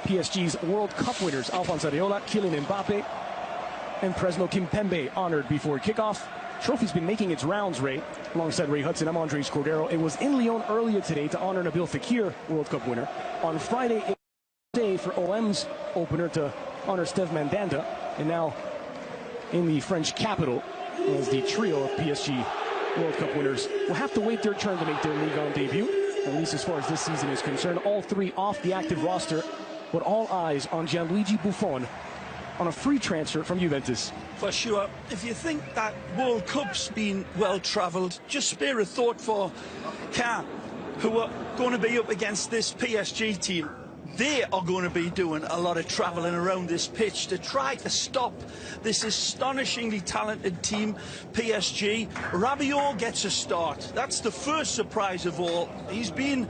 PSG's World Cup winners Alphonse Areola, Kylian Mbappe, and Presnel Kimpembe honored before kickoff. Trophy's been making its rounds, Ray. Alongside Ray Hudson, I'm Andres Cordero. It was in Lyon earlier today to honor Nabil Fekir, World Cup winner. On Friday, it was a day for OM's opener to honor Steve Mandanda. And now in the French capital as the trio of PSG World Cup winners will have to wait their turn to make their Ligue 1 debut, at least as far as this season is concerned. All three off the active roster, but all eyes on Gianluigi Buffon on a free transfer from Juventus. For sure. If you think that World Cup's been well-travelled, just spare a thought for Caen, who are going to be up against this PSG team. They are going to be doing a lot of travelling around this pitch to try to stop this astonishingly talented team, PSG. Rabiot gets a start. That's the first surprise of all. He's been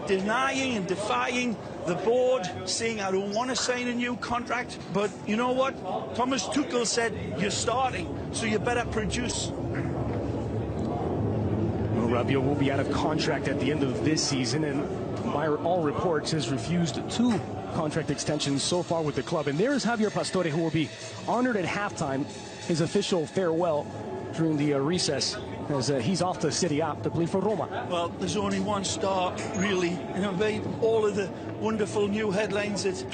denying and defying the board, saying, I don't want to sign a new contract. But you know what? Thomas Tuchel said, you're starting, so you better produce. Well, Rabiot will be out of contract at the end of this season, and by all reports has refused 2 contract extensions so far with the club. And there is Javier Pastore, who will be honored at halftime, his official farewell during the recess, as he's off to Serie A to play for Roma. Well, there's only one star, really. You know, all of the wonderful new headlines that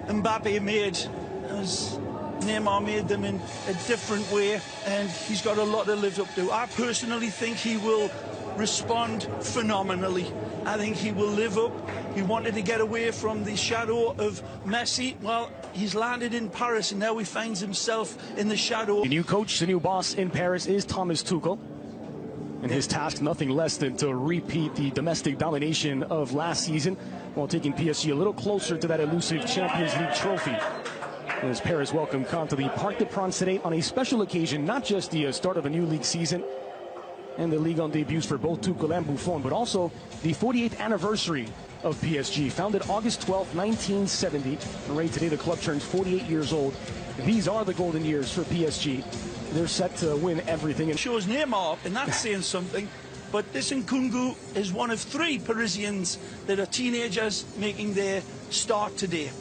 Mbappe made, as Neymar made them in a different way, and he's got a lot to live up to. I personally think he will respond phenomenally. I think he will live up. He wanted to get away from the shadow of Messi. Well, he's landed in Paris, and now he finds himself in the shadow. The new coach, the new boss in Paris is Thomas Tuchel. And his task, nothing less than to repeat the domestic domination of last season, while taking PSG a little closer to that elusive Champions League trophy. As Paris welcomed Caen to the Parc des Princes on a special occasion, not just the start of a new league season and the Ligue 1 debuts for both Tuchel and Buffon, but also the 48th anniversary of PSG. Founded August 12, 1970. And right today, the club turns 48 years old. These are the golden years for PSG. They're set to win everything. It shows Neymar, and that's saying something. But this Nkunku is one of 3 Parisians that are teenagers making their start today.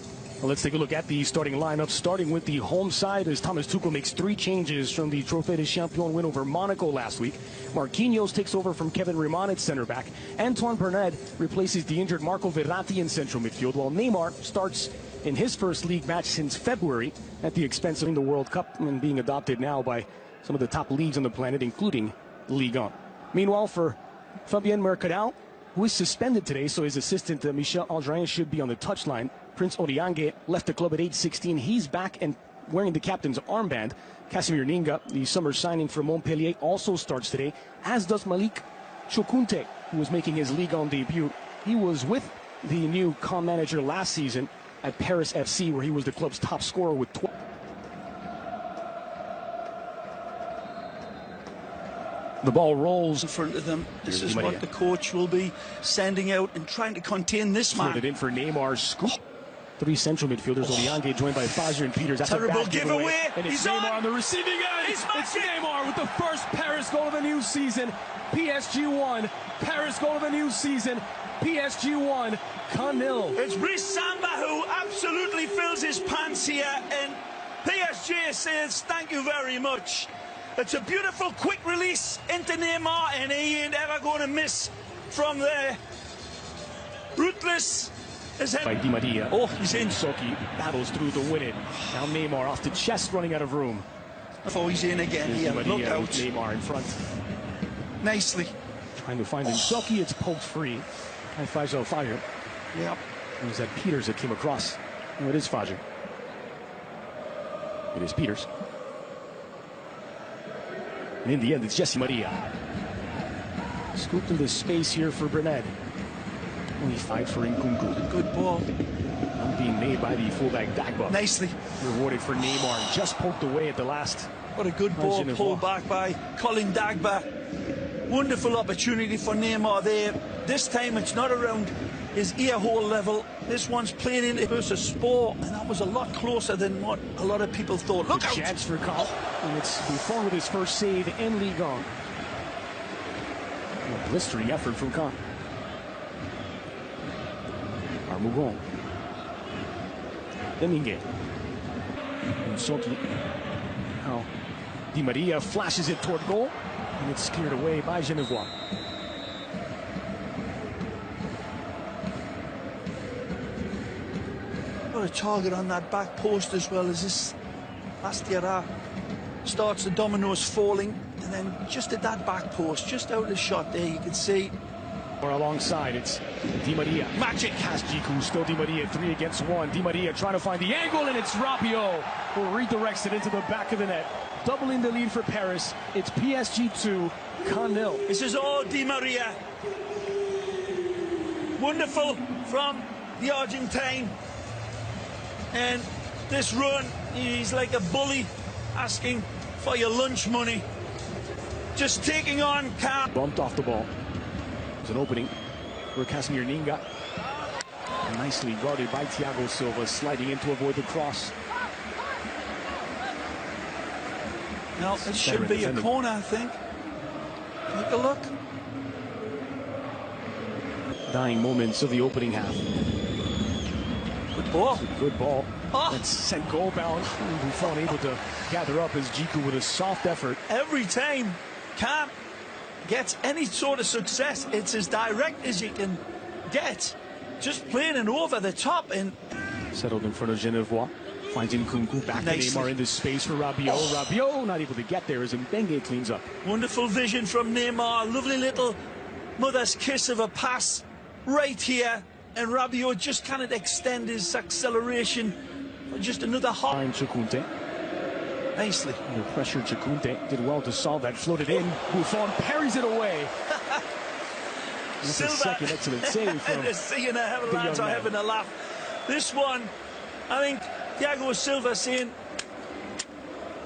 Well, let's take a look at the starting lineup, starting with the home side as Thomas Tuchel makes 3 changes from the Trophée des Champions win over Monaco last week. Marquinhos takes over from Kevin Reman at center back. Antoine Bernard replaces the injured Marco Verratti in central midfield, while Neymar starts in his first league match since February at the expense of the World Cup and being adopted now by some of the top leagues on the planet, including Ligue 1. Meanwhile, for Fabien Mercadal, who is suspended today, so his assistant Michel Andrin should be on the touchline. Prince Odiange left the club at age 16. He's back and wearing the captain's armband. Casimir Ninga, the summer signing from Montpellier, also starts today, as does Malik Chokunte, who was making his Ligue 1 debut. He was with the new Caen manager last season at Paris FC, where he was the club's top scorer with 12. The ball rolls in front of them. This is what the coach will be sending out and trying to contain this man. Put it in for Neymar's scoop. 3 central midfielders, Odiange joined by Fazer and Peters. That's terrible a bad giveaway. And it's He's Neymar on the receiving end. It's Neymar with the first Paris goal of the new season. PSG 1. Paris goal of the new season. PSG 1. Caen 0. It's Brice Samba who absolutely fills his pants here, and PSG says thank you very much. It's a beautiful quick release into Neymar, and he ain't ever going to miss from there. Ruthless. By Di Maria. Oh, he's in. Soki battles through to win it. Now Neymar off the chest, running out of room. Oh, he's in again here. Look out. Neymar in front. Nicely. Trying to find Soki. It's poked free. By Fazer Fire. Yep. It was that Peters that came across. No, it is Fazer. It is Peters. And in the end, it's Jesse Maria. Scooped into space here for Bernard. Only 5 for Nkunku. Good ball. Being made by the fullback Dagba. Nicely. Rewarded for Neymar. Just poked away at the last. What a good ball pulled back by Colin Dagba. Wonderful opportunity for Neymar there. This time it's not around his ear hole level. This one's playing into versus Spore, and that was a lot closer than what a lot of people thought. Look out! Chance for Caen, and it's Buffon with his first save in Ligue 1. A blistering effort from Caen. Armougon. Domingue. Soki. Now, Di Maria flashes it toward goal, and it's cleared away by Genevois. Got a target on that back post as well as this Bastiera starts the dominoes falling, and then just at that back post, just out of shot there, you can see. Or alongside, it's Di Maria. Magic has Jiku, still Di Maria, 3 against 1. Di Maria trying to find the angle, and it's Rabiot who redirects it into the back of the net. Doubling the lead for Paris. It's PSG 2, Caen 0. This is all Di Maria. Wonderful from the Argentine. And this run, he's like a bully asking for your lunch money. Just taking on Caen. Bumped off the ball. There's an opening for Casimir Ninga. Nicely guarded by Thiago Silva, sliding in to avoid the cross. No, it should be a corner, I think. Take a look. Dying moments of the opening half. Good ball. Good ball. Oh. That's sent goal bound. Buffon able to gather up as Jiku with a soft effort. Every time Caen gets any sort of success, it's as direct as you can get. Just playing it over the top and settled in front of Genevois. Finds Nkunku back to Neymar in this space for Rabiot. Oh. Rabiot not able to get there as Mbenge cleans up. Wonderful vision from Neymar. Lovely little mother's kiss of a pass right here. And Rabiot just cannot extend his acceleration for just another hop. Choukounte. Nicely. Under pressure, Choukounte did well to solve that. Floated in. Buffon parries it away. That's a second excellent save from the seeing the lads are having a laugh. This one, I think Thiago Silva saying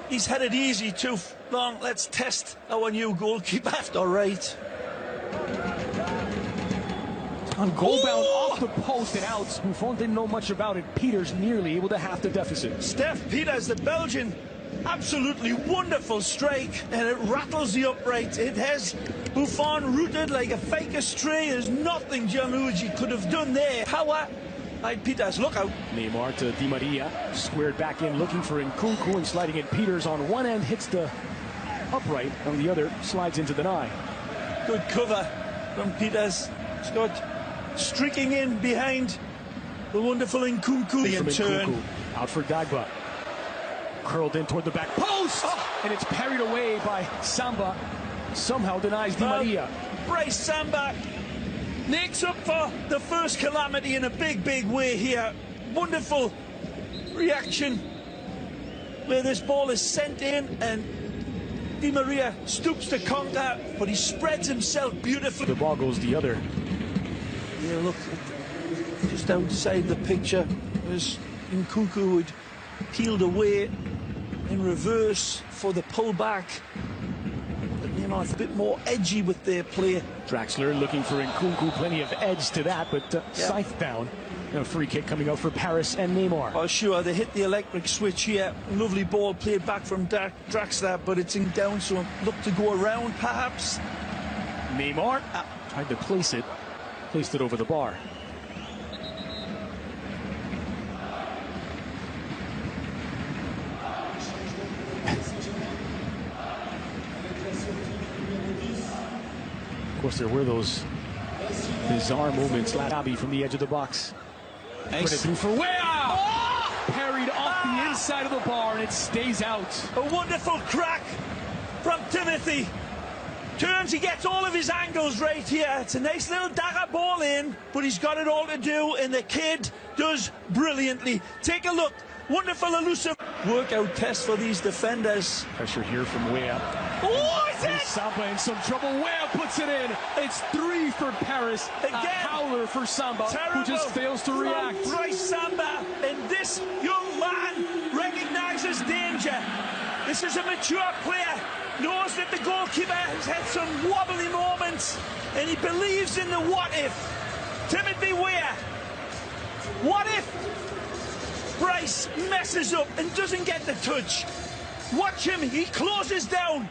he's had it easy too long. Let's test our new goalkeeper. Left or right. On goal bound off the post and out. Buffon didn't know much about it. Peters nearly able to half the deficit. Steph Peters, the Belgian, absolutely wonderful strike, and it rattles the upright. It has Buffon rooted like a ficus tree. There's nothing Gianluigi could have done there. Power by Peters. Look out. Neymar to Di Maria. Squared back in, looking for Nkunku, and sliding in. Peters on one end hits the upright, on the other slides into the eye. Good cover from Peters. Scott streaking in behind the wonderful Nkunku. In turn. Out for Dagba. Curled in toward the back post, and it's parried away by Samba. Somehow denies Di Maria. Bryce Samba makes up for the first calamity in a big way here. Wonderful reaction where this ball is sent in, and Di Maria stoops to conquer, but he spreads himself beautifully. The ball goes the other. Here, look, just outside the picture, as Nkunku had peeled away in reverse for the pullback. But Neymar a bit more edgy with their play. Draxler looking for Nkunku, plenty of edge to that, but scythe down. A free kick coming out for Paris and Neymar. Oh, sure, they hit the electric switch here. Lovely ball played back from Draxler, but it's in down, so look to go around, perhaps. Neymar tried to place it over the bar. Of course, there were those bizarre moments. Latabi from the edge of the box. Put it through for Wea! Oh! Parried off the inside of the bar, and it stays out. A wonderful crack from Timothy. Turns, he gets all of his angles right here. It's a nice little dagger ball in, but he's got it all to do, and the kid does brilliantly. Take a look. Wonderful elusive workout test for these defenders. Pressure here from Wea. Oh, is it? Samba in some trouble. Wea puts it in. It's 3 for Paris. Again. A howler for Samba, who just fails to react. Bryce Samba, and this young man recognizes danger. This is a mature player. Knows that the goalkeeper has had some wobbly moments, and he believes in the what if. Timothy Weah. What if Bryce messes up and doesn't get the touch? Watch him, he closes down.